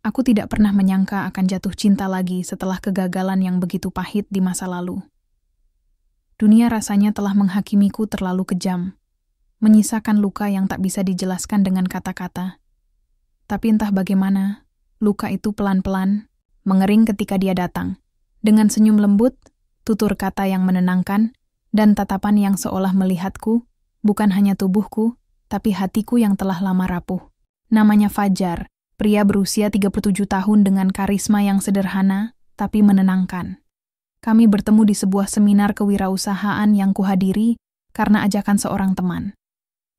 Aku tidak pernah menyangka akan jatuh cinta lagi setelah kegagalan yang begitu pahit di masa lalu. Dunia rasanya telah menghakimiku terlalu kejam, menyisakan luka yang tak bisa dijelaskan dengan kata-kata. Tapi entah bagaimana, luka itu pelan-pelan mengering ketika dia datang. Dengan senyum lembut, tutur kata yang menenangkan, dan tatapan yang seolah melihatku, bukan hanya tubuhku, tapi hatiku yang telah lama rapuh. Namanya Fajar, pria berusia 37 tahun dengan karisma yang sederhana, tapi menenangkan. Kami bertemu di sebuah seminar kewirausahaan yang kuhadiri karena ajakan seorang teman.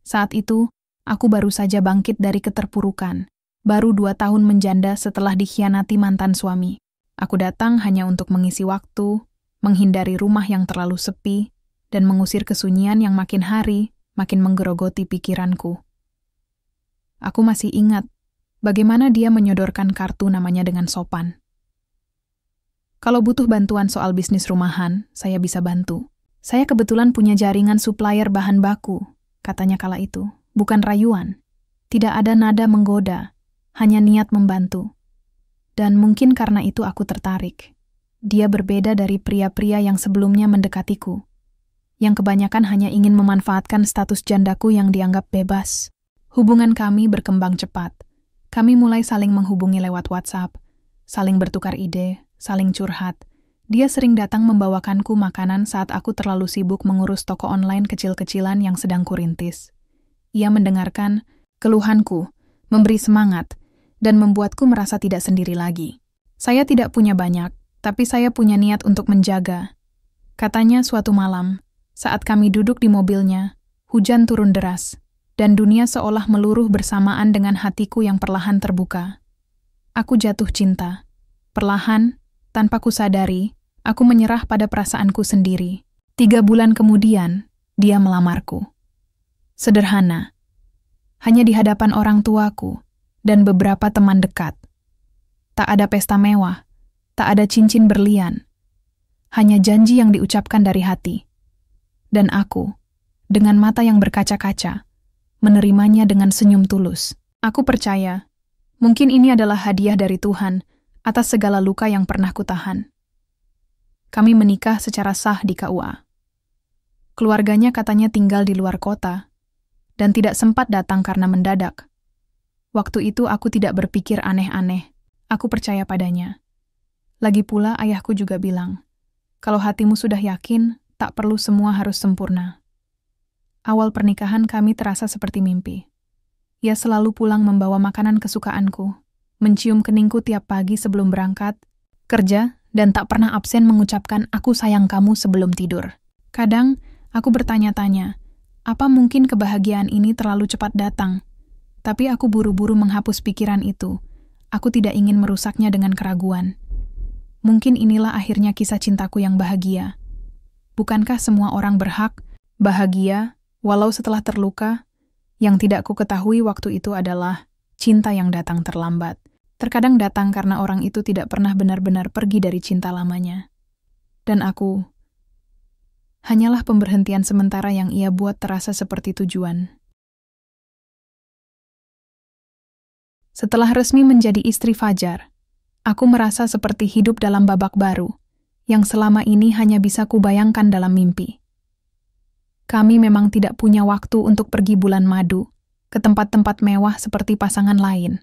Saat itu, aku baru saja bangkit dari keterpurukan, baru 2 tahun menjanda setelah dikhianati mantan suami. Aku datang hanya untuk mengisi waktu, menghindari rumah yang terlalu sepi, dan mengusir kesunyian yang makin hari makin menggerogoti pikiranku. Aku masih ingat bagaimana dia menyodorkan kartu namanya dengan sopan. Kalau butuh bantuan soal bisnis rumahan, saya bisa bantu. Saya kebetulan punya jaringan supplier bahan baku, katanya kala itu. Bukan rayuan. Tidak ada nada menggoda, hanya niat membantu. Dan mungkin karena itu aku tertarik. Dia berbeda dari pria-pria yang sebelumnya mendekatiku, yang kebanyakan hanya ingin memanfaatkan status jandaku yang dianggap bebas. Hubungan kami berkembang cepat. Kami mulai saling menghubungi lewat WhatsApp, saling bertukar ide, saling curhat. Dia sering datang membawakanku makanan saat aku terlalu sibuk mengurus toko online kecil-kecilan yang sedang kurintis. Ia mendengarkan keluhanku, memberi semangat, dan membuatku merasa tidak sendiri lagi. Saya tidak punya banyak, tapi saya punya niat untuk menjaga. Katanya suatu malam, saat kami duduk di mobilnya, hujan turun deras, dan dunia seolah meluruh bersamaan dengan hatiku yang perlahan terbuka. Aku jatuh cinta. Perlahan, tanpa kusadari, aku menyerah pada perasaanku sendiri. 3 bulan kemudian, dia melamarku. Sederhana. Hanya di hadapan orang tuaku dan beberapa teman dekat. Tak ada pesta mewah, tak ada cincin berlian. Hanya janji yang diucapkan dari hati. Dan aku, dengan mata yang berkaca-kaca, menerimanya dengan senyum tulus. Aku percaya, mungkin ini adalah hadiah dari Tuhan atas segala luka yang pernah kutahan. Kami menikah secara sah di KUA. Keluarganya katanya tinggal di luar kota, dan tidak sempat datang karena mendadak. Waktu itu aku tidak berpikir aneh-aneh. Aku percaya padanya. Lagi pula ayahku juga bilang, kalau hatimu sudah yakin, tak perlu semua harus sempurna. Awal pernikahan kami terasa seperti mimpi. Ia selalu pulang membawa makanan kesukaanku, mencium keningku tiap pagi sebelum berangkat, kerja, dan tak pernah absen mengucapkan aku sayang kamu sebelum tidur. Kadang, aku bertanya-tanya, apa mungkin kebahagiaan ini terlalu cepat datang? Tapi aku buru-buru menghapus pikiran itu. Aku tidak ingin merusaknya dengan keraguan. Mungkin inilah akhirnya kisah cintaku yang bahagia. Bukankah semua orang berhak bahagia, walau setelah terluka? Yang tidak ku ketahui waktu itu adalah cinta yang datang terlambat. Terkadang datang karena orang itu tidak pernah benar-benar pergi dari cinta lamanya. Dan aku hanyalah pemberhentian sementara yang ia buat terasa seperti tujuan. Setelah resmi menjadi istri Fajar, aku merasa seperti hidup dalam babak baru, yang selama ini hanya bisa kubayangkan dalam mimpi. Kami memang tidak punya waktu untuk pergi bulan madu, ke tempat-tempat mewah seperti pasangan lain.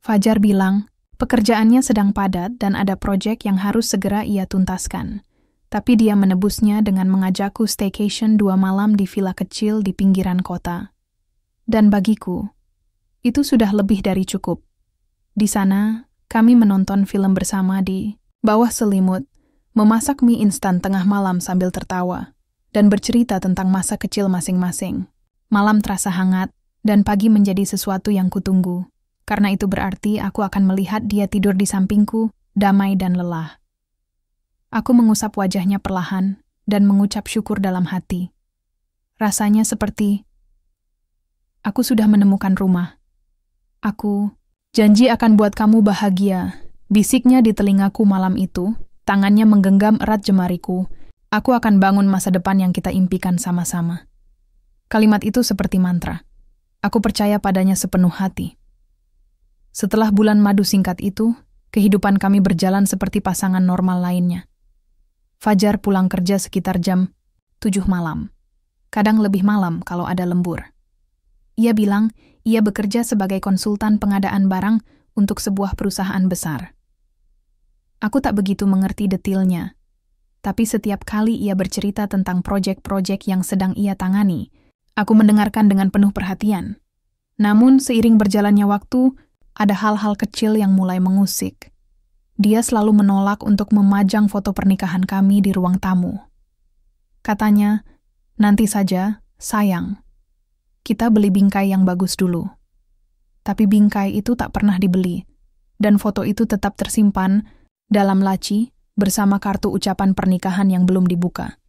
Fajar bilang, pekerjaannya sedang padat dan ada proyek yang harus segera ia tuntaskan. Tapi dia menebusnya dengan mengajakku staycation 2 malam di villa kecil di pinggiran kota. Dan bagiku, itu sudah lebih dari cukup. Di sana, kami menonton film bersama di bawah selimut, memasak mie instan tengah malam sambil tertawa, dan bercerita tentang masa kecil masing-masing. Malam terasa hangat, dan pagi menjadi sesuatu yang kutunggu. Karena itu berarti aku akan melihat dia tidur di sampingku, damai dan lelah. Aku mengusap wajahnya perlahan, dan mengucap syukur dalam hati. Rasanya seperti aku sudah menemukan rumah. Aku janji akan buat kamu bahagia, bisiknya di telingaku malam itu, tangannya menggenggam erat jemariku. Aku akan bangun masa depan yang kita impikan sama-sama. Kalimat itu seperti mantra. Aku percaya padanya sepenuh hati. Setelah bulan madu singkat itu, kehidupan kami berjalan seperti pasangan normal lainnya. Fajar pulang kerja sekitar jam 7 malam. Kadang lebih malam kalau ada lembur. Ia bilang ia bekerja sebagai konsultan pengadaan barang untuk sebuah perusahaan besar. Aku tak begitu mengerti detailnya, tapi setiap kali ia bercerita tentang proyek-proyek yang sedang ia tangani, aku mendengarkan dengan penuh perhatian. Namun seiring berjalannya waktu, ada hal-hal kecil yang mulai mengusik. Dia selalu menolak untuk memajang foto pernikahan kami di ruang tamu. Katanya, nanti saja, sayang. Kita beli bingkai yang bagus dulu. Tapi bingkai itu tak pernah dibeli, dan foto itu tetap tersimpan dalam laci bersama kartu ucapan pernikahan yang belum dibuka.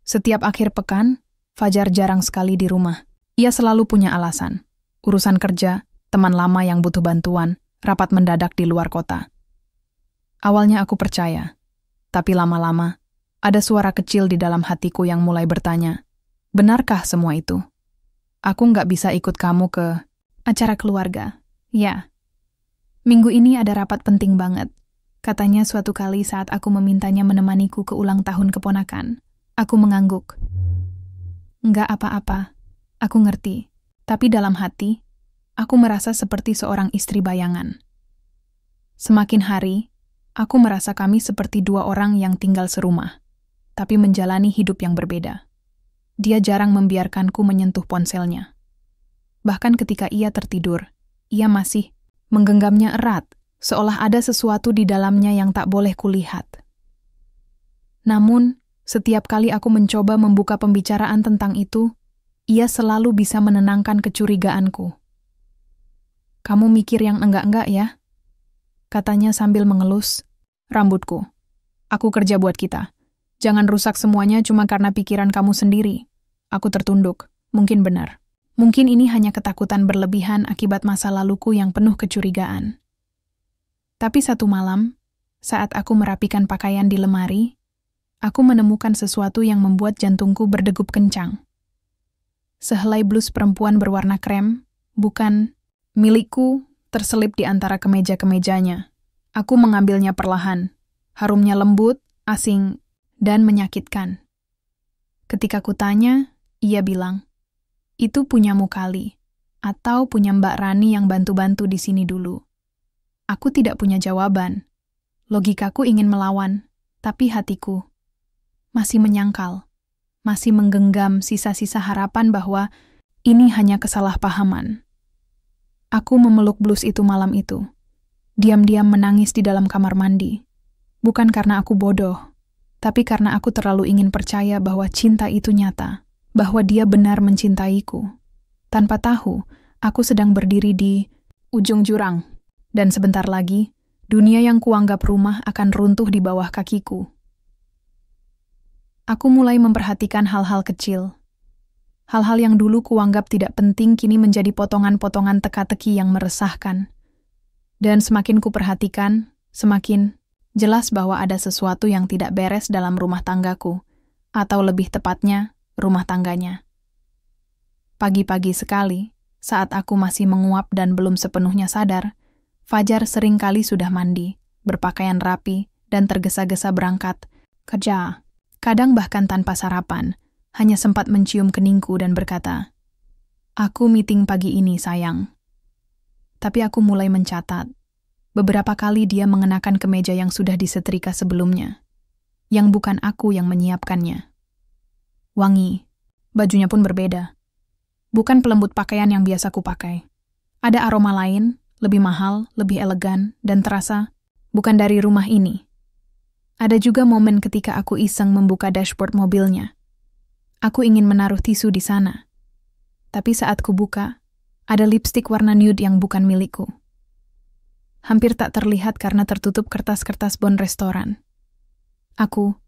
Setiap akhir pekan, Fajar jarang sekali di rumah. Ia selalu punya alasan. Urusan kerja, teman lama yang butuh bantuan, rapat mendadak di luar kota. Awalnya aku percaya, tapi lama-lama, ada suara kecil di dalam hatiku yang mulai bertanya, benarkah semua itu? Aku nggak bisa ikut kamu ke acara keluarga. Ya, minggu ini ada rapat penting banget, katanya suatu kali saat aku memintanya menemaniku ke ulang tahun keponakan. Aku mengangguk. Nggak apa-apa, aku ngerti, tapi dalam hati, aku merasa seperti seorang istri bayangan. Semakin hari, aku merasa kami seperti dua orang yang tinggal serumah, tapi menjalani hidup yang berbeda. Dia jarang membiarkanku menyentuh ponselnya. Bahkan ketika ia tertidur, ia masih menggenggamnya erat, seolah ada sesuatu di dalamnya yang tak boleh kulihat. Namun, setiap kali aku mencoba membuka pembicaraan tentang itu, ia selalu bisa menenangkan kecurigaanku. Kamu mikir yang enggak-enggak ya? Katanya sambil mengelus rambutku. Aku kerja buat kita. Jangan rusak semuanya cuma karena pikiran kamu sendiri. Aku tertunduk. Mungkin benar. Mungkin ini hanya ketakutan berlebihan akibat masa laluku yang penuh kecurigaan. Tapi satu malam, saat aku merapikan pakaian di lemari, aku menemukan sesuatu yang membuat jantungku berdegup kencang. Sehelai blus perempuan berwarna krem, bukan milikku, terselip di antara kemeja-kemejanya. Aku mengambilnya perlahan. Harumnya lembut, asing, dan menyakitkan. Ketika kutanya, ia bilang, itu punyamu kali, atau punya Mbak Rani yang bantu-bantu di sini dulu. Aku tidak punya jawaban. Logikaku ingin melawan, tapi hatiku masih menyangkal, masih menggenggam sisa-sisa harapan bahwa ini hanya kesalahpahaman. Aku memeluk blus itu malam itu. Diam-diam menangis di dalam kamar mandi. Bukan karena aku bodoh, tapi karena aku terlalu ingin percaya bahwa cinta itu nyata, bahwa dia benar mencintaiku. Tanpa tahu, aku sedang berdiri di ujung jurang, dan sebentar lagi, dunia yang kuanggap rumah akan runtuh di bawah kakiku. Aku mulai memperhatikan hal-hal kecil. Hal-hal yang dulu kuanggap tidak penting kini menjadi potongan-potongan teka-teki yang meresahkan. Dan semakin kuperhatikan, semakin jelas bahwa ada sesuatu yang tidak beres dalam rumah tanggaku, atau lebih tepatnya, rumah tangganya. Pagi-pagi sekali, saat aku masih menguap dan belum sepenuhnya sadar, Fajar seringkali sudah mandi, berpakaian rapi, dan tergesa-gesa berangkat kerja. Kadang bahkan tanpa sarapan, hanya sempat mencium keningku dan berkata, "Aku meeting pagi ini, sayang." Tapi aku mulai mencatat. Beberapa kali dia mengenakan kemeja yang sudah disetrika sebelumnya, yang bukan aku yang menyiapkannya. Wangi, bajunya pun berbeda. Bukan pelembut pakaian yang biasa kupakai. Ada aroma lain, lebih mahal, lebih elegan, dan terasa bukan dari rumah ini. Ada juga momen ketika aku iseng membuka dashboard mobilnya. Aku ingin menaruh tisu di sana. Tapi saat kubuka, ada lipstik warna nude yang bukan milikku. Hampir tak terlihat karena tertutup kertas-kertas bon restoran. Aku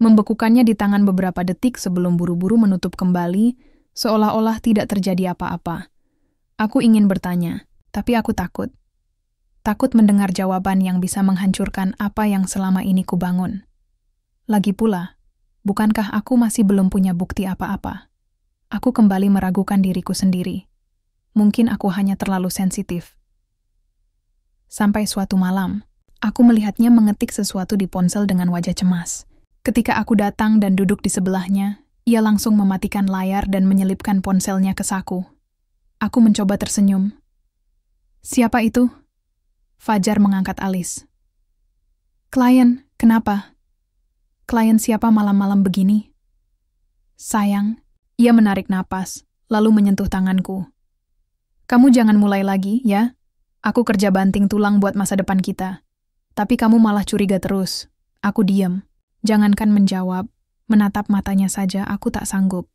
membekukannya di tangan beberapa detik sebelum buru-buru menutup kembali, seolah-olah tidak terjadi apa-apa. Aku ingin bertanya, tapi aku takut. Takut mendengar jawaban yang bisa menghancurkan apa yang selama ini kubangun. Lagi pula, bukankah aku masih belum punya bukti apa-apa? Aku kembali meragukan diriku sendiri. Mungkin aku hanya terlalu sensitif. Sampai suatu malam, aku melihatnya mengetik sesuatu di ponsel dengan wajah cemas. Ketika aku datang dan duduk di sebelahnya, ia langsung mematikan layar dan menyelipkan ponselnya ke saku. Aku mencoba tersenyum. "Siapa itu?" Fajar mengangkat alis. "Klien, kenapa?" "Klien siapa malam-malam begini?" "Sayang." Ia menarik napas, lalu menyentuh tanganku. "Kamu jangan mulai lagi, ya? Aku kerja banting tulang buat masa depan kita. Tapi kamu malah curiga terus." Aku diam. Jangankan menjawab, menatap matanya saja aku tak sanggup.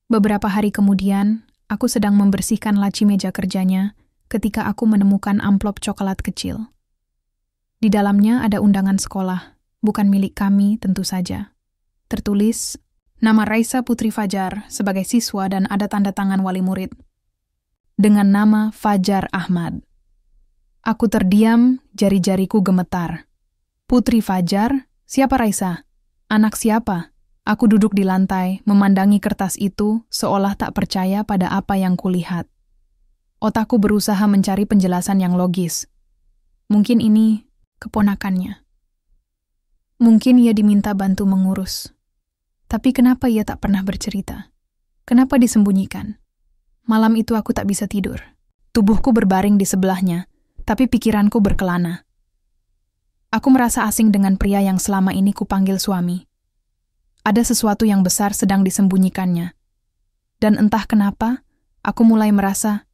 Beberapa hari kemudian, aku sedang membersihkan laci meja kerjanya ketika aku menemukan amplop coklat kecil. Di dalamnya ada undangan sekolah, bukan milik kami tentu saja. Tertulis, nama Raisa Putri Fajar sebagai siswa dan ada tanda tangan wali murid. Dengan nama Fajar Ahmad. Aku terdiam, jari-jariku gemetar. Putri Fajar? Siapa Raisa? Anak siapa? Aku duduk di lantai, memandangi kertas itu seolah tak percaya pada apa yang kulihat. Otakku berusaha mencari penjelasan yang logis. Mungkin ini keponakannya. Mungkin ia diminta bantu mengurus. Tapi kenapa ia tak pernah bercerita? Kenapa disembunyikan? Malam itu aku tak bisa tidur. Tubuhku berbaring di sebelahnya, tapi pikiranku berkelana. Aku merasa asing dengan pria yang selama ini kupanggil suami. Ada sesuatu yang besar sedang disembunyikannya. Dan entah kenapa, aku mulai merasa,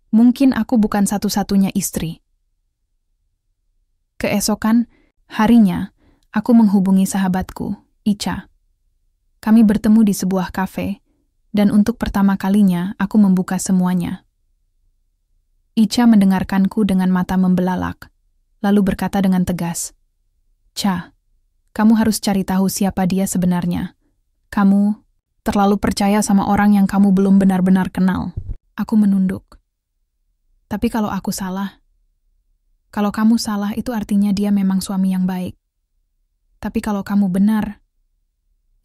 mungkin aku bukan satu-satunya istri. Keesokan, harinya, aku menghubungi sahabatku, Ica. Kami bertemu di sebuah kafe, dan untuk pertama kalinya aku membuka semuanya. Ica mendengarkanku dengan mata membelalak, lalu berkata dengan tegas, "Ca, kamu harus cari tahu siapa dia sebenarnya. Kamu terlalu percaya sama orang yang kamu belum benar-benar kenal." Aku menunduk. "Tapi kalau aku salah, kalau kamu salah itu artinya dia memang suami yang baik. Tapi kalau kamu benar,"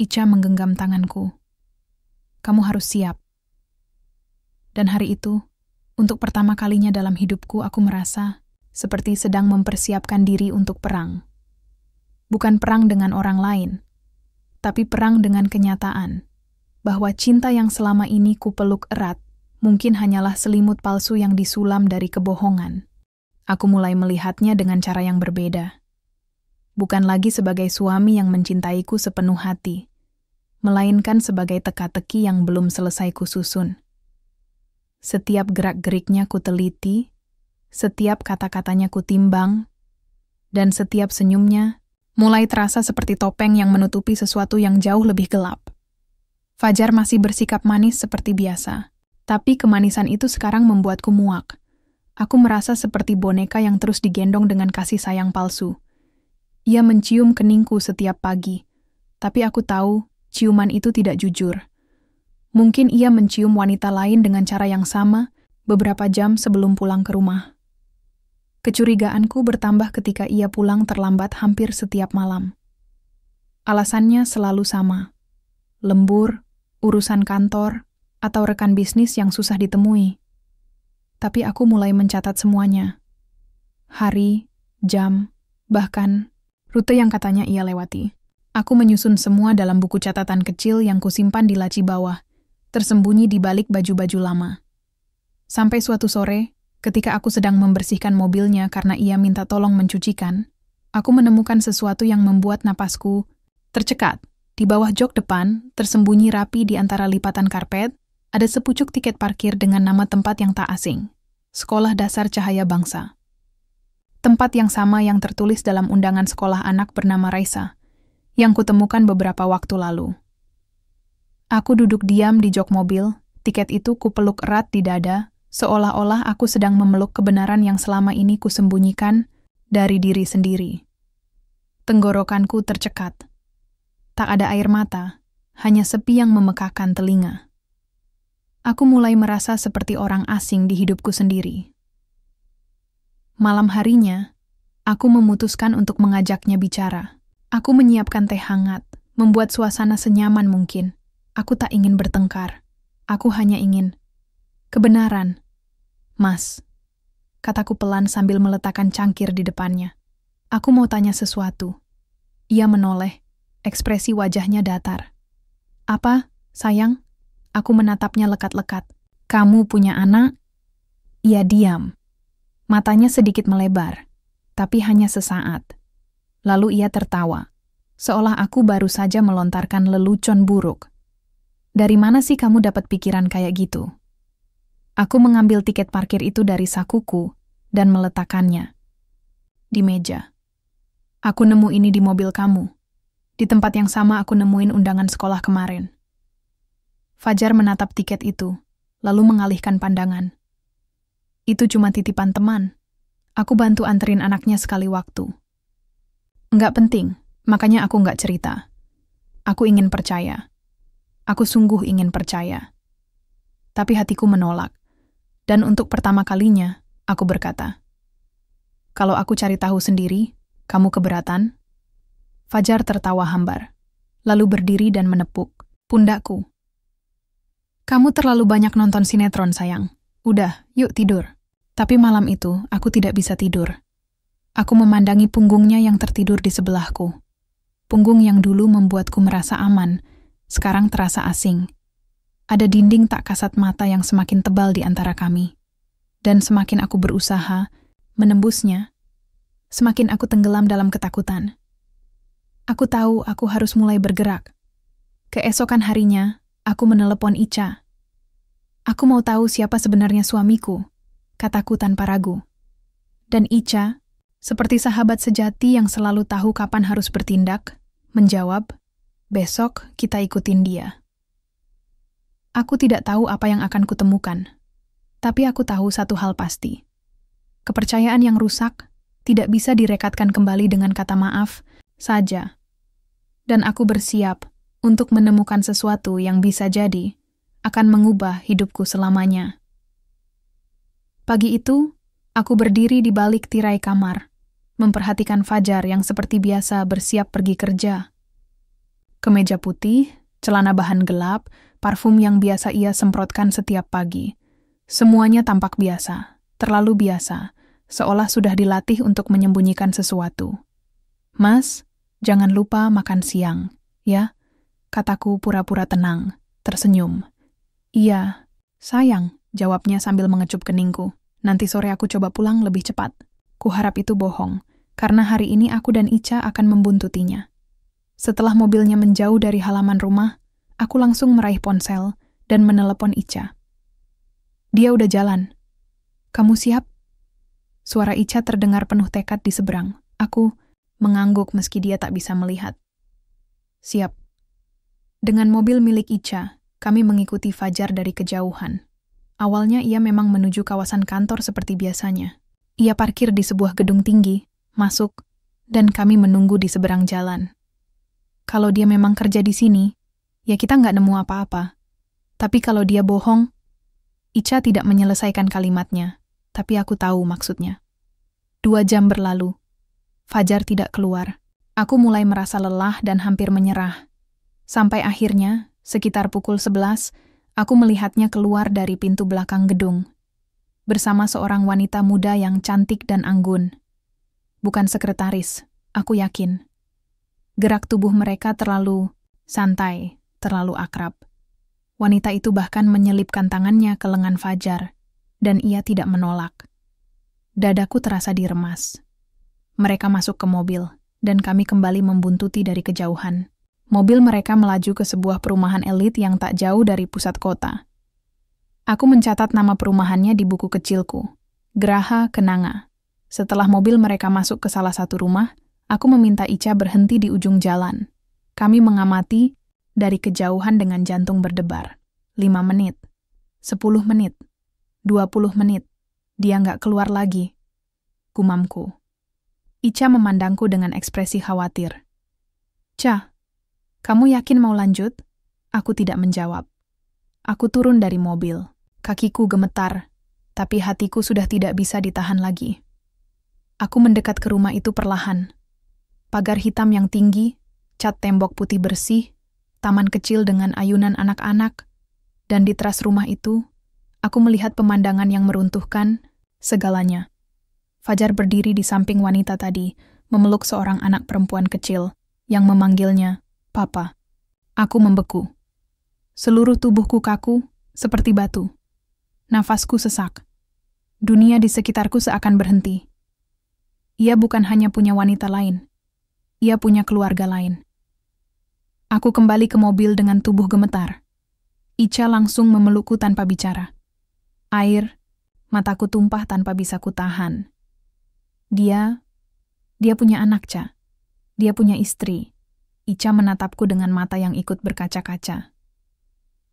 Ica menggenggam tanganku. "Kamu harus siap." Dan hari itu, untuk pertama kalinya dalam hidupku aku merasa seperti sedang mempersiapkan diri untuk perang. Bukan perang dengan orang lain, tapi perang dengan kenyataan, bahwa cinta yang selama ini kupeluk erat mungkin hanyalah selimut palsu yang disulam dari kebohongan. Aku mulai melihatnya dengan cara yang berbeda. Bukan lagi sebagai suami yang mencintaiku sepenuh hati, melainkan sebagai teka-teki yang belum selesai kususun. Setiap gerak-geriknya kuteliti, setiap kata-katanya kutimbang, dan setiap senyumnya mulai terasa seperti topeng yang menutupi sesuatu yang jauh lebih gelap. Fajar masih bersikap manis seperti biasa, tapi kemanisan itu sekarang membuatku muak. Aku merasa seperti boneka yang terus digendong dengan kasih sayang palsu. Ia mencium keningku setiap pagi, tapi aku tahu ciuman itu tidak jujur. Mungkin ia mencium wanita lain dengan cara yang sama beberapa jam sebelum pulang ke rumah. Kecurigaanku bertambah ketika ia pulang terlambat hampir setiap malam. Alasannya selalu sama. Lembur, urusan kantor, atau rekan bisnis yang susah ditemui. Tapi aku mulai mencatat semuanya. Hari, jam, bahkan rute yang katanya ia lewati. Aku menyusun semua dalam buku catatan kecil yang kusimpan di laci bawah, tersembunyi di balik baju-baju lama. Sampai suatu sore, ketika aku sedang membersihkan mobilnya karena ia minta tolong mencucikan, aku menemukan sesuatu yang membuat napasku tercekat. Di bawah jok depan, tersembunyi rapi di antara lipatan karpet, ada sepucuk tiket parkir dengan nama tempat yang tak asing, Sekolah Dasar Cahaya Bangsa. Tempat yang sama yang tertulis dalam undangan sekolah anak bernama Raisa, yang kutemukan beberapa waktu lalu. Aku duduk diam di jok mobil, tiket itu kupeluk erat di dada, seolah-olah aku sedang memeluk kebenaran yang selama ini kusembunyikan dari diri sendiri. Tenggorokanku tercekat. Tak ada air mata, hanya sepi yang memekakkan telinga. Aku mulai merasa seperti orang asing di hidupku sendiri. Malam harinya, aku memutuskan untuk mengajaknya bicara. Aku menyiapkan teh hangat, membuat suasana senyaman mungkin. Aku tak ingin bertengkar. Aku hanya ingin kebenaran. "Mas, kataku pelan sambil meletakkan cangkir di depannya. Aku mau tanya sesuatu. Ia menoleh, ekspresi wajahnya datar. Apa, sayang? Aku menatapnya lekat-lekat. Kamu punya anak? Ia diam. Matanya sedikit melebar, tapi hanya sesaat. Lalu ia tertawa, seolah aku baru saja melontarkan lelucon buruk. Dari mana sih kamu dapat pikiran kayak gitu? Aku mengambil tiket parkir itu dari sakuku dan meletakkannya di meja. Aku nemu ini di mobil kamu. Di tempat yang sama aku nemuin undangan sekolah kemarin. Fajar menatap tiket itu, lalu mengalihkan pandangan. Itu cuma titipan teman. Aku bantu anterin anaknya sekali waktu. Enggak penting, makanya aku enggak cerita. Aku ingin percaya. Aku sungguh ingin percaya. Tapi hatiku menolak. Dan untuk pertama kalinya, aku berkata, kalau aku cari tahu sendiri, kamu keberatan? Fajar tertawa hambar, lalu berdiri dan menepuk pundakku. Kamu terlalu banyak nonton sinetron, sayang. Udah, yuk tidur. Tapi malam itu, aku tidak bisa tidur. Aku memandangi punggungnya yang tertidur di sebelahku. Punggung yang dulu membuatku merasa aman, sekarang terasa asing. Ada dinding tak kasat mata yang semakin tebal di antara kami. Dan semakin aku berusaha menembusnya, semakin aku tenggelam dalam ketakutan. Aku tahu aku harus mulai bergerak. Keesokan harinya, aku menelepon Ica. Aku mau tahu siapa sebenarnya suamiku, kataku tanpa ragu. Dan Ica, seperti sahabat sejati yang selalu tahu kapan harus bertindak, menjawab, besok kita ikutin dia. Aku tidak tahu apa yang akan kutemukan, tapi aku tahu satu hal pasti. Kepercayaan yang rusak tidak bisa direkatkan kembali dengan kata maaf saja. Dan aku bersiap untuk menemukan sesuatu yang bisa jadi akan mengubah hidupku selamanya. Pagi itu, aku berdiri di balik tirai kamar, memperhatikan Fajar yang seperti biasa bersiap pergi kerja. Kemeja putih, celana bahan gelap, parfum yang biasa ia semprotkan setiap pagi. Semuanya tampak biasa, terlalu biasa, seolah sudah dilatih untuk menyembunyikan sesuatu. Mas, jangan lupa makan siang, ya? Kataku pura-pura tenang, tersenyum. Iya, sayang, jawabnya sambil mengecup keningku. Nanti sore aku coba pulang lebih cepat. Kuharap itu bohong, karena hari ini aku dan Ica akan membuntutinya. Setelah mobilnya menjauh dari halaman rumah, aku langsung meraih ponsel dan menelepon Ica. Dia udah jalan. Kamu siap? Suara Ica terdengar penuh tekad di seberang. Aku mengangguk meski dia tak bisa melihat. Siap. Dengan mobil milik Ica, kami mengikuti Fajar dari kejauhan. Awalnya ia memang menuju kawasan kantor seperti biasanya. Ia parkir di sebuah gedung tinggi, masuk, dan kami menunggu di seberang jalan. Kalau dia memang kerja di sini, ya kita nggak nemu apa-apa. Tapi kalau dia bohong, Ica tidak menyelesaikan kalimatnya, tapi aku tahu maksudnya. 2 jam berlalu. Fajar tidak keluar. Aku mulai merasa lelah dan hampir menyerah. Sampai akhirnya, sekitar pukul 11, aku melihatnya keluar dari pintu belakang gedung, bersama seorang wanita muda yang cantik dan anggun. Bukan sekretaris, aku yakin. Gerak tubuh mereka terlalu santai, terlalu akrab. Wanita itu bahkan menyelipkan tangannya ke lengan Fajar, dan ia tidak menolak. Dadaku terasa diremas. Mereka masuk ke mobil, dan kami kembali membuntuti dari kejauhan. Mobil mereka melaju ke sebuah perumahan elit yang tak jauh dari pusat kota. Aku mencatat nama perumahannya di buku kecilku, Geraha Kenanga. Setelah mobil mereka masuk ke salah satu rumah, aku meminta Ica berhenti di ujung jalan. Kami mengamati dari kejauhan dengan jantung berdebar. 5 menit, 10 menit, 20 menit. Dia nggak keluar lagi. Gumamku. Ica memandangku dengan ekspresi khawatir. Ca, kamu yakin mau lanjut? Aku tidak menjawab. Aku turun dari mobil. Kakiku gemetar, tapi hatiku sudah tidak bisa ditahan lagi. Aku mendekat ke rumah itu perlahan. Pagar hitam yang tinggi, cat tembok putih bersih, taman kecil dengan ayunan anak-anak, dan di teras rumah itu, aku melihat pemandangan yang meruntuhkan segalanya. Fajar berdiri di samping wanita tadi, memeluk seorang anak perempuan kecil yang memanggilnya, "Papa." Aku membeku. Seluruh tubuhku kaku, seperti batu. Nafasku sesak. Dunia di sekitarku seakan berhenti. Ia bukan hanya punya wanita lain. Ia punya keluarga lain. Aku kembali ke mobil dengan tubuh gemetar. Ica langsung memelukku tanpa bicara. Air, mataku tumpah tanpa bisa kutahan. Dia punya anak, Ca. Dia punya istri. Ica menatapku dengan mata yang ikut berkaca-kaca.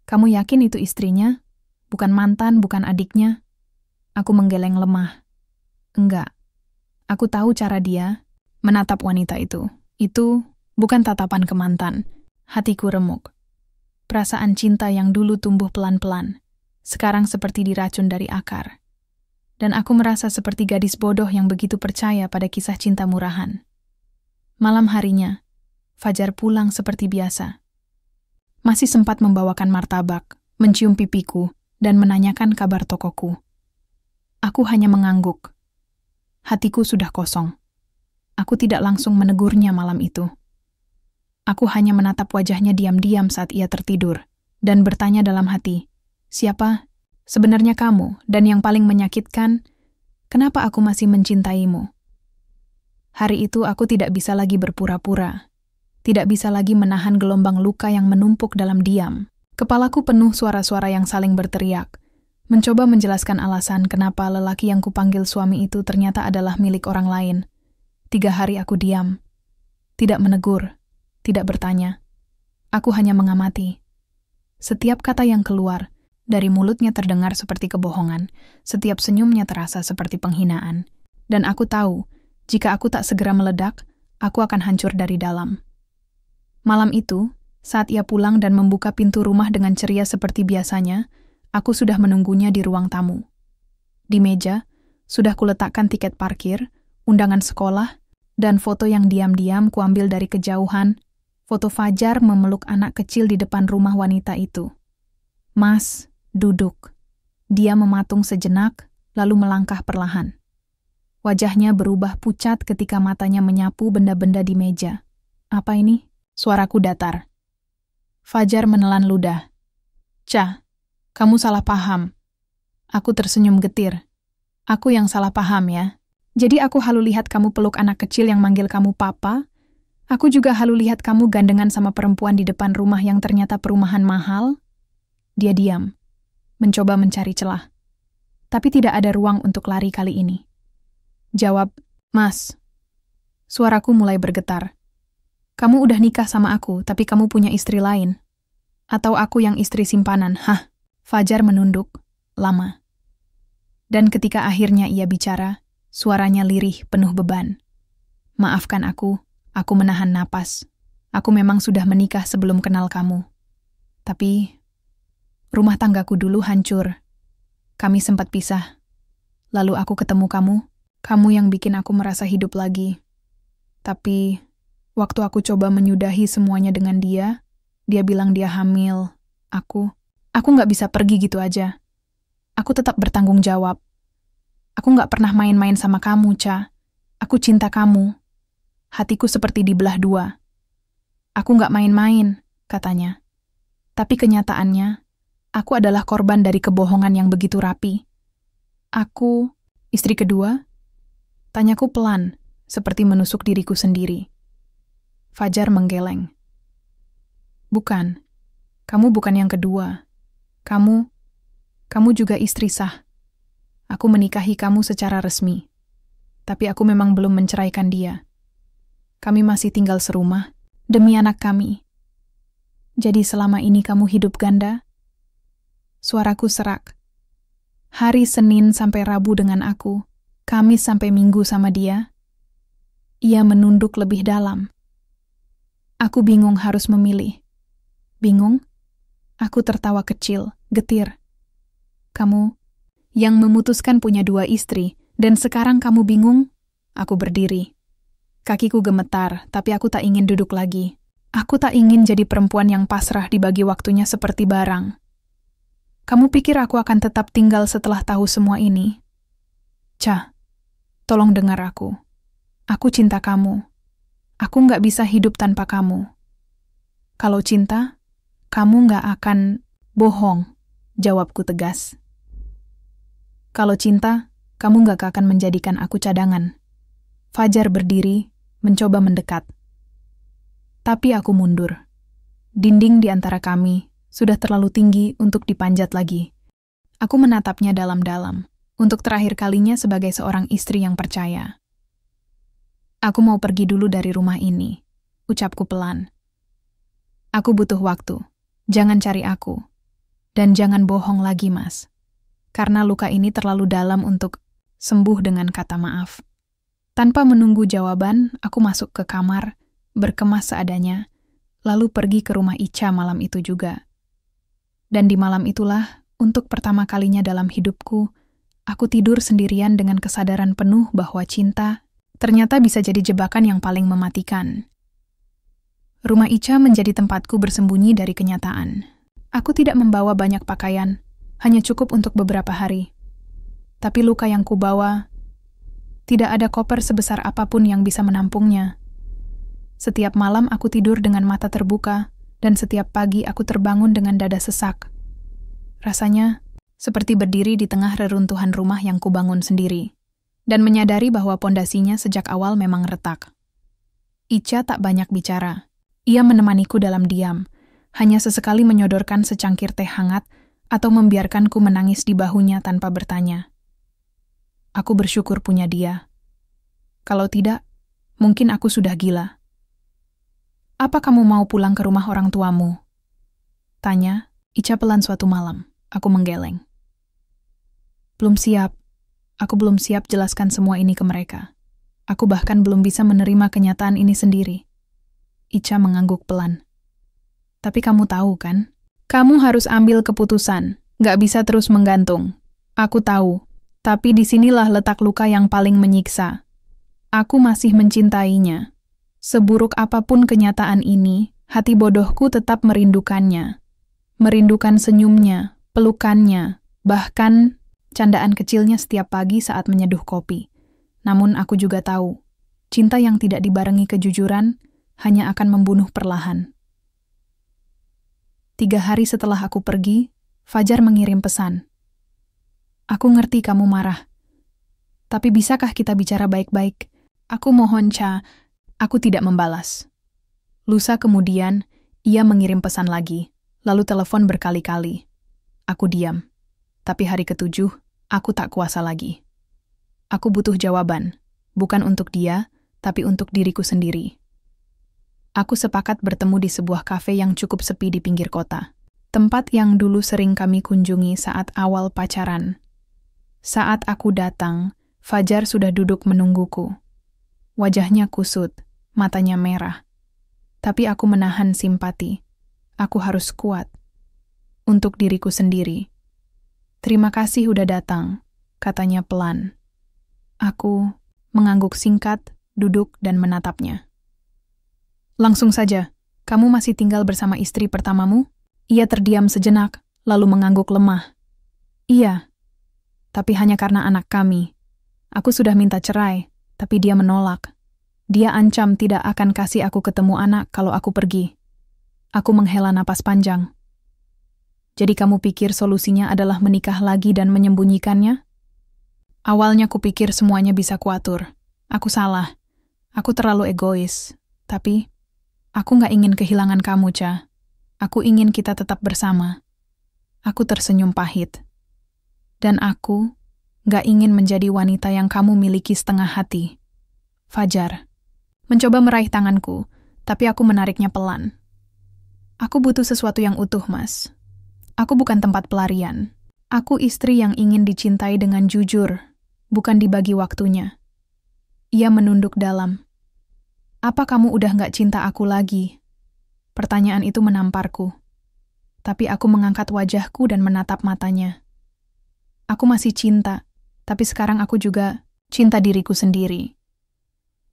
Kamu yakin itu istrinya? Bukan mantan, bukan adiknya? Aku menggeleng lemah. Enggak. Aku tahu cara dia menatap wanita itu. Itu bukan tatapan kemantan. Hatiku remuk. Perasaan cinta yang dulu tumbuh pelan-pelan, sekarang seperti diracun dari akar. Dan aku merasa seperti gadis bodoh yang begitu percaya pada kisah cinta murahan. Malam harinya, Fajar pulang seperti biasa. Masih sempat membawakan martabak, mencium pipiku, dan menanyakan kabar tokoku. Aku hanya mengangguk. Hatiku sudah kosong. Aku tidak langsung menegurnya malam itu. Aku hanya menatap wajahnya diam-diam saat ia tertidur, dan bertanya dalam hati, "Siapa sebenarnya kamu? Dan yang paling menyakitkan, kenapa aku masih mencintaimu?" Hari itu aku tidak bisa lagi berpura-pura. Tidak bisa lagi menahan gelombang luka yang menumpuk dalam diam. Kepalaku penuh suara-suara yang saling berteriak, mencoba menjelaskan alasan kenapa lelaki yang kupanggil suami itu ternyata adalah milik orang lain. 3 hari aku diam. Tidak menegur, tidak bertanya. Aku hanya mengamati. Setiap kata yang keluar, dari mulutnya terdengar seperti kebohongan, setiap senyumnya terasa seperti penghinaan. Dan aku tahu, jika aku tak segera meledak, aku akan hancur dari dalam. Malam itu, saat ia pulang dan membuka pintu rumah dengan ceria seperti biasanya, aku sudah menunggunya di ruang tamu. Di meja, sudah kuletakkan tiket parkir, undangan sekolah, dan foto yang diam-diam kuambil dari kejauhan, foto Fajar memeluk anak kecil di depan rumah wanita itu. "Mas, duduk." Dia mematung sejenak, lalu melangkah perlahan. Wajahnya berubah pucat ketika matanya menyapu benda-benda di meja. "Apa ini?" Suaraku datar. Fajar menelan ludah. "Ca, kamu salah paham." Aku tersenyum getir. "Aku yang salah paham ya. Jadi aku halu lihat kamu peluk anak kecil yang manggil kamu papa. Aku juga halu lihat kamu gandengan sama perempuan di depan rumah yang ternyata perumahan mahal." Dia diam, mencoba mencari celah. Tapi tidak ada ruang untuk lari kali ini. Jawab, "Mas." Suaraku mulai bergetar. "Kamu udah nikah sama aku, tapi kamu punya istri lain. Atau aku yang istri simpanan, hah?" Fajar menunduk, lama. Dan ketika akhirnya ia bicara, suaranya lirih, penuh beban. "Maafkan aku menahan napas. Aku memang sudah menikah sebelum kenal kamu. Tapi, rumah tanggaku dulu hancur. Kami sempat pisah. Lalu aku ketemu kamu yang bikin aku merasa hidup lagi. Tapi, waktu aku coba menyudahi semuanya dengan dia bilang dia hamil. Aku nggak bisa pergi gitu aja. Aku tetap bertanggung jawab. Aku nggak pernah main-main sama kamu, Ca. Aku cinta kamu. Hatiku seperti dibelah 2. Aku nggak main-main, katanya. Tapi kenyataannya, aku adalah korban dari kebohongan yang begitu rapi. Aku, istri kedua? Tanyaku pelan, seperti menusuk diriku sendiri. Fajar menggeleng. "Bukan. Kamu bukan yang kedua. Kamu juga istri sah. Aku menikahi kamu secara resmi. Tapi aku memang belum menceraikan dia. Kami masih tinggal serumah, demi anak kami. Jadi selama ini kamu hidup ganda?" Suaraku serak. Hari Senin sampai Rabu dengan aku, Kamis sampai Minggu sama dia. Ia menunduk lebih dalam. Aku bingung harus memilih. Bingung? Aku tertawa kecil, getir. "Kamu yang memutuskan punya 2 istri, dan sekarang kamu bingung?" Aku berdiri. Kakiku gemetar, tapi aku tak ingin duduk lagi. Aku tak ingin jadi perempuan yang pasrah dibagi waktunya seperti barang. "Kamu pikir aku akan tetap tinggal setelah tahu semua ini?" "Ca, Tolong dengar aku. Aku cinta kamu. Aku nggak bisa hidup tanpa kamu. Kalau cinta, kamu nggak akan bohong, jawabku tegas. Kalau cinta, kamu nggak akan menjadikan aku cadangan. Fajar berdiri, mencoba mendekat. Tapi aku mundur. Dinding di antara kami sudah terlalu tinggi untuk dipanjat lagi. Aku menatapnya dalam-dalam, untuk terakhir kalinya sebagai seorang istri yang percaya. Aku mau pergi dulu dari rumah ini, ucapku pelan. Aku butuh waktu, jangan cari aku. Dan jangan bohong lagi, Mas. Karena luka ini terlalu dalam untuk sembuh dengan kata maaf. Tanpa menunggu jawaban, aku masuk ke kamar, berkemas seadanya, lalu pergi ke rumah Ica malam itu juga. Dan di malam itulah, untuk pertama kalinya dalam hidupku, aku tidur sendirian dengan kesadaran penuh bahwa cinta ternyata bisa jadi jebakan yang paling mematikan. Rumah Ica menjadi tempatku bersembunyi dari kenyataan. Aku tidak membawa banyak pakaian, hanya cukup untuk beberapa hari. Tapi luka yang kubawa, tidak ada koper sebesar apapun yang bisa menampungnya. Setiap malam aku tidur dengan mata terbuka, dan setiap pagi aku terbangun dengan dada sesak. Rasanya seperti berdiri di tengah reruntuhan rumah yang kubangun sendiri, dan menyadari bahwa pondasinya sejak awal memang retak. Ica tak banyak bicara. Ia menemaniku dalam diam, hanya sesekali menyodorkan secangkir teh hangat atau membiarkanku menangis di bahunya tanpa bertanya. Aku bersyukur punya dia. Kalau tidak, mungkin aku sudah gila. Apa kamu mau pulang ke rumah orang tuamu? Tanya Ica pelan suatu malam. Aku menggeleng. Belum siap. Aku belum siap jelaskan semua ini ke mereka. Aku bahkan belum bisa menerima kenyataan ini sendiri. Ica mengangguk pelan. Tapi kamu tahu kan? Kamu harus ambil keputusan. Gak bisa terus menggantung. Aku tahu. Tapi disinilah letak luka yang paling menyiksa. Aku masih mencintainya. Seburuk apapun kenyataan ini, hati bodohku tetap merindukannya. Merindukan senyumnya, pelukannya, bahkan candaan kecilnya setiap pagi saat menyeduh kopi. Namun aku juga tahu, cinta yang tidak dibarengi kejujuran hanya akan membunuh perlahan. 3 hari setelah aku pergi, Fajar mengirim pesan. Aku ngerti kamu marah. Tapi bisakah kita bicara baik-baik? Aku mohon, Ca. Aku tidak membalas. Lusa kemudian, ia mengirim pesan lagi, lalu telepon berkali-kali. Aku diam. Tapi hari ke-7, aku tak kuasa lagi. Aku butuh jawaban, bukan untuk dia, tapi untuk diriku sendiri. Aku sepakat bertemu di sebuah kafe yang cukup sepi di pinggir kota. Tempat yang dulu sering kami kunjungi saat awal pacaran. Saat aku datang, Fajar sudah duduk menungguku. Wajahnya kusut, matanya merah. Tapi aku menahan simpati. Aku harus kuat. Untuk diriku sendiri. Terima kasih udah datang, katanya pelan. Aku mengangguk singkat, duduk dan menatapnya. Langsung saja, kamu masih tinggal bersama istri pertamamu? Ia terdiam sejenak, lalu mengangguk lemah. Iya, tapi hanya karena anak kami. Aku sudah minta cerai, tapi dia menolak. Dia ancam tidak akan kasih aku ketemu anak kalau aku pergi. Aku menghela napas panjang. Jadi kamu pikir solusinya adalah menikah lagi dan menyembunyikannya? Awalnya kupikir semuanya bisa kuatur. Aku salah. Aku terlalu egois. Tapi, aku gak ingin kehilangan kamu, Ca. Aku ingin kita tetap bersama. Aku tersenyum pahit. Dan aku gak ingin menjadi wanita yang kamu miliki setengah hati. Fajar. Mencoba meraih tanganku, tapi aku menariknya pelan. Aku butuh sesuatu yang utuh, Mas. Aku bukan tempat pelarian. Aku istri yang ingin dicintai dengan jujur, bukan dibagi waktunya. Ia menunduk dalam. Apa kamu udah gak cinta aku lagi? Pertanyaan itu menamparku. Tapi aku mengangkat wajahku dan menatap matanya. Aku masih cinta, tapi sekarang aku juga cinta diriku sendiri.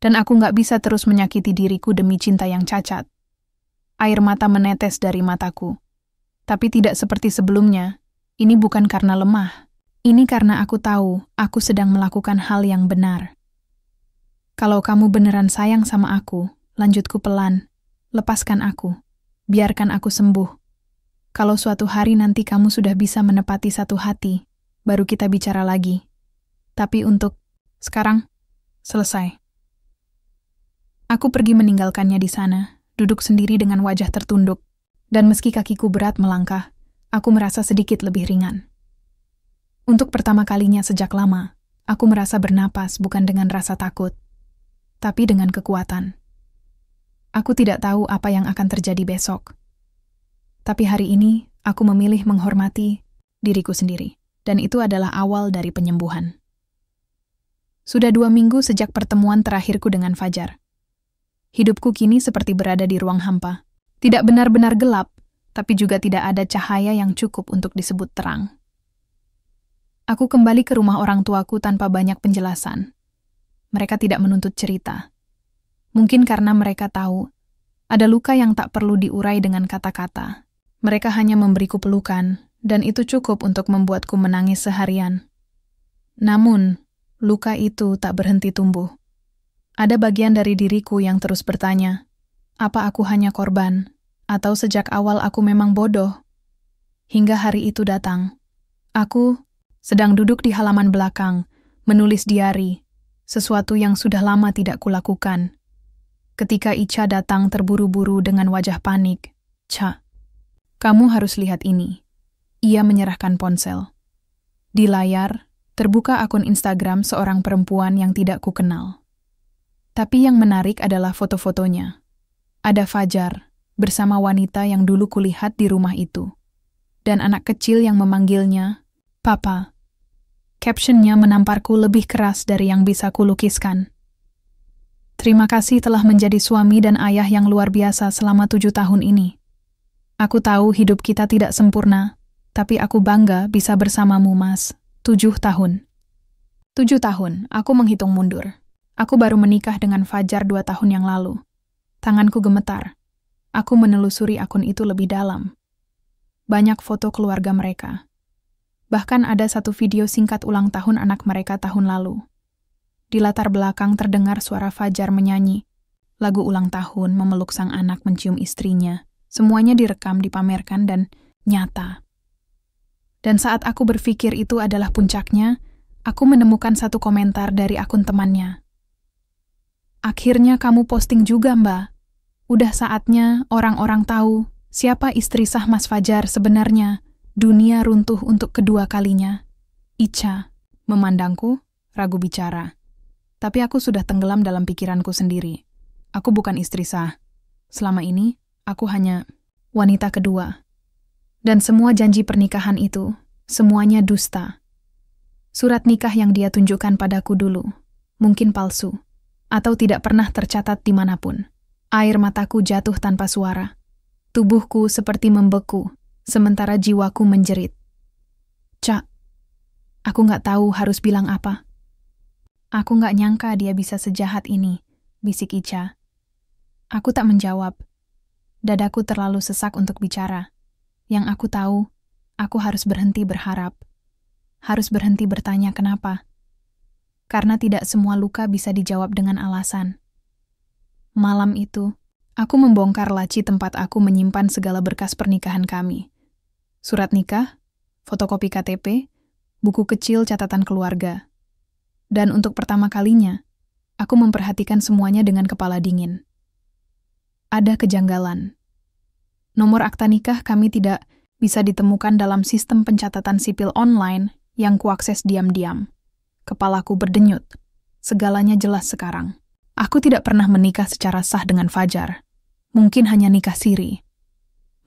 Dan aku gak bisa terus menyakiti diriku demi cinta yang cacat. Air mata menetes dari mataku. Tapi tidak seperti sebelumnya. Ini bukan karena lemah. Ini karena aku tahu aku sedang melakukan hal yang benar. Kalau kamu beneran sayang sama aku, lanjutku pelan. Lepaskan aku. Biarkan aku sembuh. Kalau suatu hari nanti kamu sudah bisa menepati satu hati, baru kita bicara lagi. Tapi untuk sekarang, selesai. Aku pergi meninggalkannya di sana, duduk sendiri dengan wajah tertunduk, dan meski kakiku berat melangkah, aku merasa sedikit lebih ringan. Untuk pertama kalinya sejak lama, aku merasa bernapas bukan dengan rasa takut, tapi dengan kekuatan. Aku tidak tahu apa yang akan terjadi besok. Tapi hari ini, aku memilih menghormati diriku sendiri, dan itu adalah awal dari penyembuhan. Sudah 2 minggu sejak pertemuan terakhirku dengan Fajar. Hidupku kini seperti berada di ruang hampa. Tidak benar-benar gelap, tapi juga tidak ada cahaya yang cukup untuk disebut terang. Aku kembali ke rumah orang tuaku tanpa banyak penjelasan. Mereka tidak menuntut cerita. Mungkin karena mereka tahu, ada luka yang tak perlu diurai dengan kata-kata. Mereka hanya memberiku pelukan, dan itu cukup untuk membuatku menangis seharian. Namun, luka itu tak berhenti tumbuh. Ada bagian dari diriku yang terus bertanya, apa aku hanya korban, atau sejak awal aku memang bodoh? Hingga hari itu datang. Aku sedang duduk di halaman belakang, menulis diari, sesuatu yang sudah lama tidak kulakukan. Ketika Icha datang terburu-buru dengan wajah panik, "Cha, kamu harus lihat ini." Ia menyerahkan ponsel. Di layar, terbuka akun Instagram seorang perempuan yang tidak kukenal. Tapi yang menarik adalah foto-fotonya. Ada Fajar bersama wanita yang dulu kulihat di rumah itu. Dan anak kecil yang memanggilnya, "Papa." Captionnya menamparku lebih keras dari yang bisa kulukiskan. "Terima kasih telah menjadi suami dan ayah yang luar biasa selama 7 tahun ini. Aku tahu hidup kita tidak sempurna, tapi aku bangga bisa bersamamu, Mas. 7 tahun. 7 tahun, aku menghitung mundur. Aku baru menikah dengan Fajar 2 tahun yang lalu. Tanganku gemetar. Aku menelusuri akun itu lebih dalam. Banyak foto keluarga mereka. Bahkan ada satu video singkat ulang tahun anak mereka tahun lalu. Di latar belakang terdengar suara Fajar menyanyi. Lagu ulang tahun, memeluk sang anak, mencium istrinya. Semuanya direkam, dipamerkan, dan nyata. Dan saat aku berpikir itu adalah puncaknya, aku menemukan satu komentar dari akun temannya. "Akhirnya kamu posting juga, Mbak. Udah saatnya orang-orang tahu siapa istri sah Mas Fajar sebenarnya." Dunia runtuh untuk kedua kalinya. Icha memandangku, ragu bicara. Tapi aku sudah tenggelam dalam pikiranku sendiri. Aku bukan istri sah. Selama ini, aku hanya wanita kedua. Dan semua janji pernikahan itu, semuanya dusta. Surat nikah yang dia tunjukkan padaku dulu, mungkin palsu, atau tidak pernah tercatat dimanapun. Air mataku jatuh tanpa suara. Tubuhku seperti membeku, sementara jiwaku menjerit. "Cak, aku nggak tahu harus bilang apa." "Aku nggak nyangka dia bisa sejahat ini," bisik Icha. Aku tak menjawab. Dadaku terlalu sesak untuk bicara. Yang aku tahu, aku harus berhenti berharap. Harus berhenti bertanya kenapa. Karena tidak semua luka bisa dijawab dengan alasan. Malam itu, aku membongkar laci tempat aku menyimpan segala berkas pernikahan kami. Surat nikah, fotokopi KTP, buku kecil catatan keluarga. Dan untuk pertama kalinya, aku memperhatikan semuanya dengan kepala dingin. Ada kejanggalan. Nomor akta nikah kami tidak bisa ditemukan dalam sistem pencatatan sipil online yang kuakses diam-diam. Kepalaku berdenyut. Segalanya jelas sekarang. Aku tidak pernah menikah secara sah dengan Fajar. Mungkin hanya nikah siri.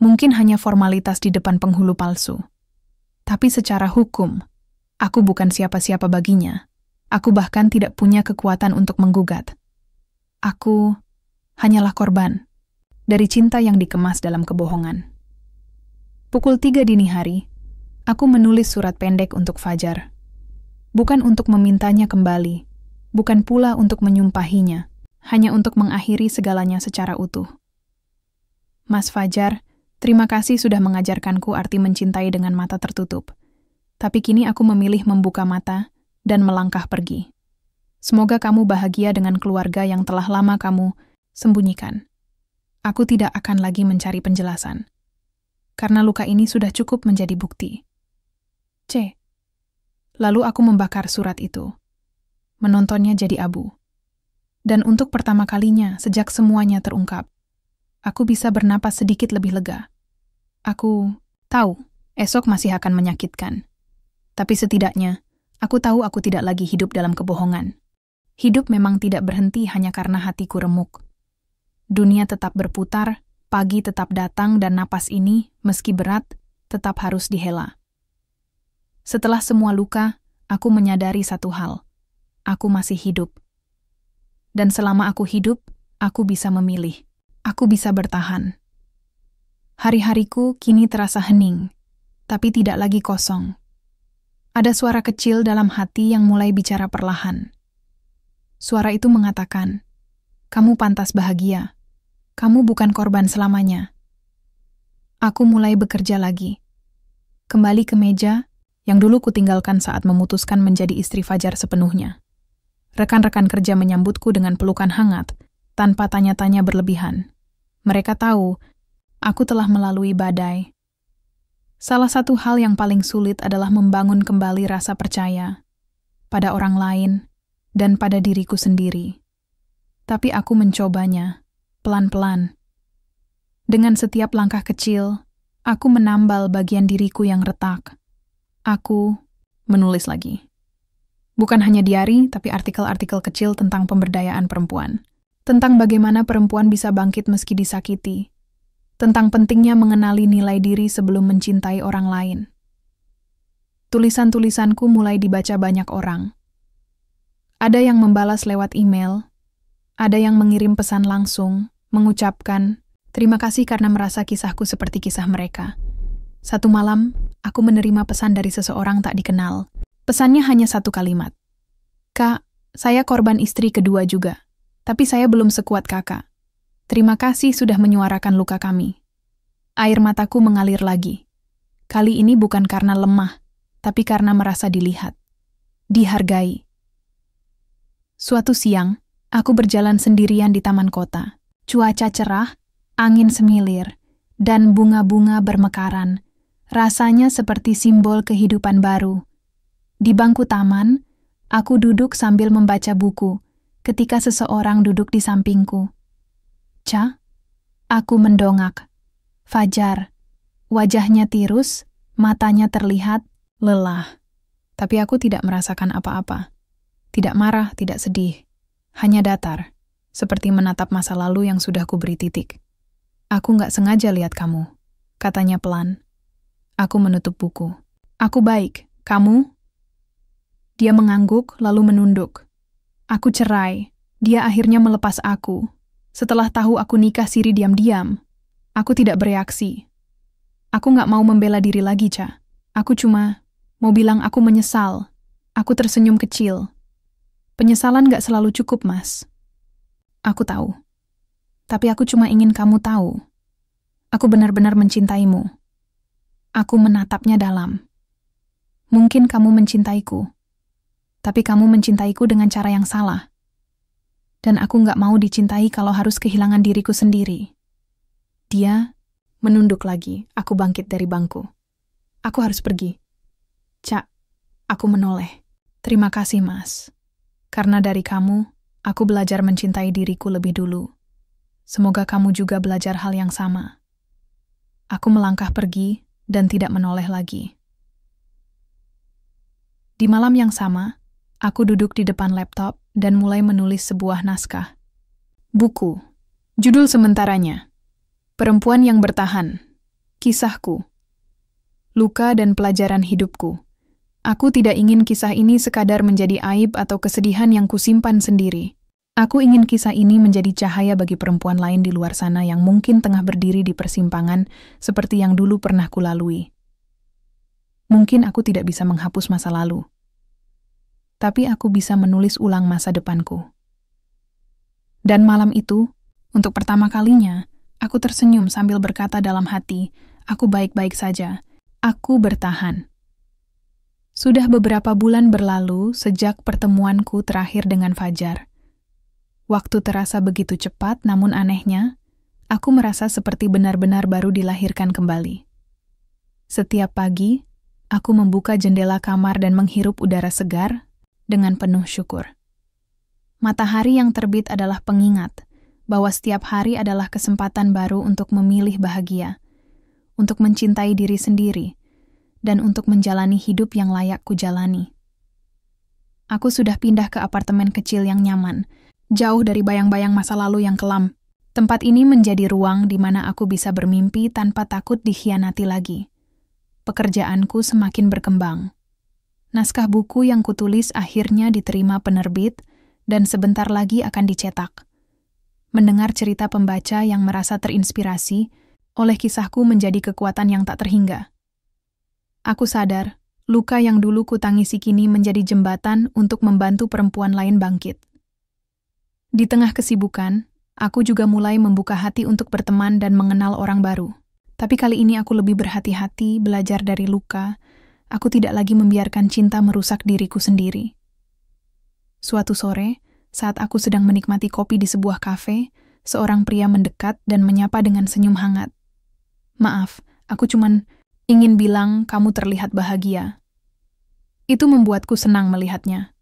Mungkin hanya formalitas di depan penghulu palsu. Tapi secara hukum, aku bukan siapa-siapa baginya. Aku bahkan tidak punya kekuatan untuk menggugat. Aku hanyalah korban dari cinta yang dikemas dalam kebohongan. Pukul 3 dini hari, aku menulis surat pendek untuk Fajar. Bukan untuk memintanya kembali, bukan pula untuk menyumpahinya, hanya untuk mengakhiri segalanya secara utuh. "Mas Fajar, terima kasih sudah mengajarkanku arti mencintai dengan mata tertutup. Tapi kini aku memilih membuka mata dan melangkah pergi. Semoga kamu bahagia dengan keluarga yang telah lama kamu sembunyikan. Aku tidak akan lagi mencari penjelasan. Karena luka ini sudah cukup menjadi bukti. C. Lalu aku membakar surat itu. Menontonnya jadi abu. Dan untuk pertama kalinya sejak semuanya terungkap, aku bisa bernapas sedikit lebih lega. Aku tahu esok masih akan menyakitkan. Tapi setidaknya, aku tahu aku tidak lagi hidup dalam kebohongan. Hidup memang tidak berhenti hanya karena hatiku remuk. Dunia tetap berputar, pagi tetap datang dan napas ini, meski berat, tetap harus dihela. Setelah semua luka, aku menyadari satu hal. Aku masih hidup. Dan selama aku hidup, aku bisa memilih. Aku bisa bertahan. Hari-hariku kini terasa hening, tapi tidak lagi kosong. Ada suara kecil dalam hati yang mulai bicara perlahan. Suara itu mengatakan, "Kamu pantas bahagia. Kamu bukan korban selamanya." Aku mulai bekerja lagi. Kembali ke meja yang dulu kutinggalkan saat memutuskan menjadi istri Fajar sepenuhnya. Rekan-rekan kerja menyambutku dengan pelukan hangat, tanpa tanya-tanya berlebihan. Mereka tahu, aku telah melalui badai. Salah satu hal yang paling sulit adalah membangun kembali rasa percaya pada orang lain dan pada diriku sendiri. Tapi aku mencobanya, pelan-pelan. Dengan setiap langkah kecil, aku menambal bagian diriku yang retak. Aku menulis lagi. Bukan hanya diari, tapi artikel-artikel kecil tentang pemberdayaan perempuan. Tentang bagaimana perempuan bisa bangkit meski disakiti. Tentang pentingnya mengenali nilai diri sebelum mencintai orang lain. Tulisan-tulisanku mulai dibaca banyak orang. Ada yang membalas lewat email, ada yang mengirim pesan langsung, mengucapkan, "Terima kasih karena merasa kisahku seperti kisah mereka." Satu malam, aku menerima pesan dari seseorang tak dikenal. Pesannya hanya satu kalimat. "Kak, saya korban istri kedua juga, tapi saya belum sekuat kakak. Terima kasih sudah menyuarakan luka kami." Air mataku mengalir lagi. Kali ini bukan karena lemah, tapi karena merasa dilihat, dihargai. Suatu siang, aku berjalan sendirian di taman kota. Cuaca cerah, angin semilir, dan bunga-bunga bermekaran. Rasanya seperti simbol kehidupan baru. Di bangku taman, aku duduk sambil membaca buku, ketika seseorang duduk di sampingku. "Ca?" Aku mendongak. Fajar. Wajahnya tirus, matanya terlihat lelah. Tapi aku tidak merasakan apa-apa. Tidak marah, tidak sedih. Hanya datar, seperti menatap masa lalu yang sudah kuberi titik. "Aku nggak sengaja lihat kamu," katanya pelan. Aku menutup buku. "Aku baik, kamu?" Dia mengangguk, lalu menunduk. "Aku cerai." Dia akhirnya melepas aku. Setelah tahu aku nikah siri diam-diam, aku tidak bereaksi. Aku nggak mau membela diri lagi, Ca. Aku cuma mau bilang aku menyesal. Aku tersenyum kecil. Penyesalan nggak selalu cukup, Mas. Aku tahu. Tapi aku cuma ingin kamu tahu. Aku benar-benar mencintaimu. Aku menatapnya dalam. Mungkin kamu mencintaiku. Tapi kamu mencintaiku dengan cara yang salah. Dan aku nggak mau dicintai kalau harus kehilangan diriku sendiri. Dia menunduk lagi. Aku bangkit dari bangku. Aku harus pergi. "Cak," aku menoleh. "Terima kasih, Mas. Karena dari kamu, aku belajar mencintai diriku lebih dulu. Semoga kamu juga belajar hal yang sama." Aku melangkah pergi dan tidak menoleh lagi. Di malam yang sama, aku duduk di depan laptop dan mulai menulis sebuah naskah. Buku. Judul sementaranya. Perempuan yang Bertahan. Kisahku. Luka dan pelajaran hidupku. Aku tidak ingin kisah ini sekadar menjadi aib atau kesedihan yang kusimpan sendiri. Aku ingin kisah ini menjadi cahaya bagi perempuan lain di luar sana yang mungkin tengah berdiri di persimpangan seperti yang dulu pernah kulalui. Mungkin aku tidak bisa menghapus masa lalu. Tapi aku bisa menulis ulang masa depanku. Dan malam itu, untuk pertama kalinya, aku tersenyum sambil berkata dalam hati, "Aku baik-baik saja. Aku bertahan." Sudah beberapa bulan berlalu sejak pertemuanku terakhir dengan Fajar. Waktu terasa begitu cepat, namun anehnya, aku merasa seperti benar-benar baru dilahirkan kembali. Setiap pagi, aku membuka jendela kamar dan menghirup udara segar dengan penuh syukur. Matahari yang terbit adalah pengingat bahwa setiap hari adalah kesempatan baru untuk memilih bahagia, untuk mencintai diri sendiri, dan untuk menjalani hidup yang layak kujalani. Aku sudah pindah ke apartemen kecil yang nyaman, jauh dari bayang-bayang masa lalu yang kelam. Tempat ini menjadi ruang di mana aku bisa bermimpi tanpa takut dikhianati lagi. Pekerjaanku semakin berkembang. Naskah buku yang kutulis akhirnya diterima penerbit dan sebentar lagi akan dicetak. Mendengar cerita pembaca yang merasa terinspirasi oleh kisahku menjadi kekuatan yang tak terhingga. Aku sadar, luka yang dulu kutangisi kini menjadi jembatan untuk membantu perempuan lain bangkit. Di tengah kesibukan, aku juga mulai membuka hati untuk berteman dan mengenal orang baru. Tapi kali ini aku lebih berhati-hati belajar dari luka. Aku tidak lagi membiarkan cinta merusak diriku sendiri. Suatu sore, saat aku sedang menikmati kopi di sebuah kafe, seorang pria mendekat dan menyapa dengan senyum hangat. "Maaf, aku cuman ingin bilang kamu terlihat bahagia." Itu membuatku senang melihatnya.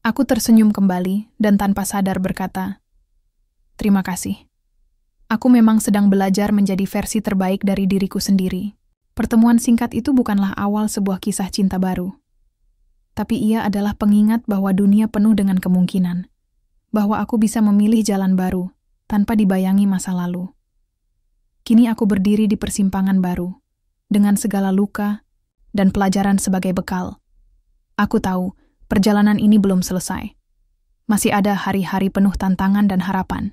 Aku tersenyum kembali dan tanpa sadar berkata, "Terima kasih. Aku memang sedang belajar menjadi versi terbaik dari diriku sendiri." Pertemuan singkat itu bukanlah awal sebuah kisah cinta baru. Tapi ia adalah pengingat bahwa dunia penuh dengan kemungkinan. Bahwa aku bisa memilih jalan baru tanpa dibayangi masa lalu. Kini aku berdiri di persimpangan baru, dengan segala luka dan pelajaran sebagai bekal. Aku tahu, perjalanan ini belum selesai. Masih ada hari-hari penuh tantangan dan harapan.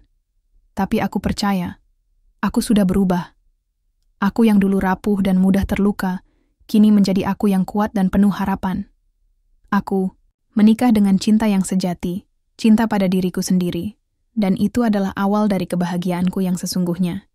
Tapi aku percaya, aku sudah berubah. Aku yang dulu rapuh dan mudah terluka, kini menjadi aku yang kuat dan penuh harapan. Aku menikah dengan cinta yang sejati, cinta pada diriku sendiri, dan itu adalah awal dari kebahagiaanku yang sesungguhnya.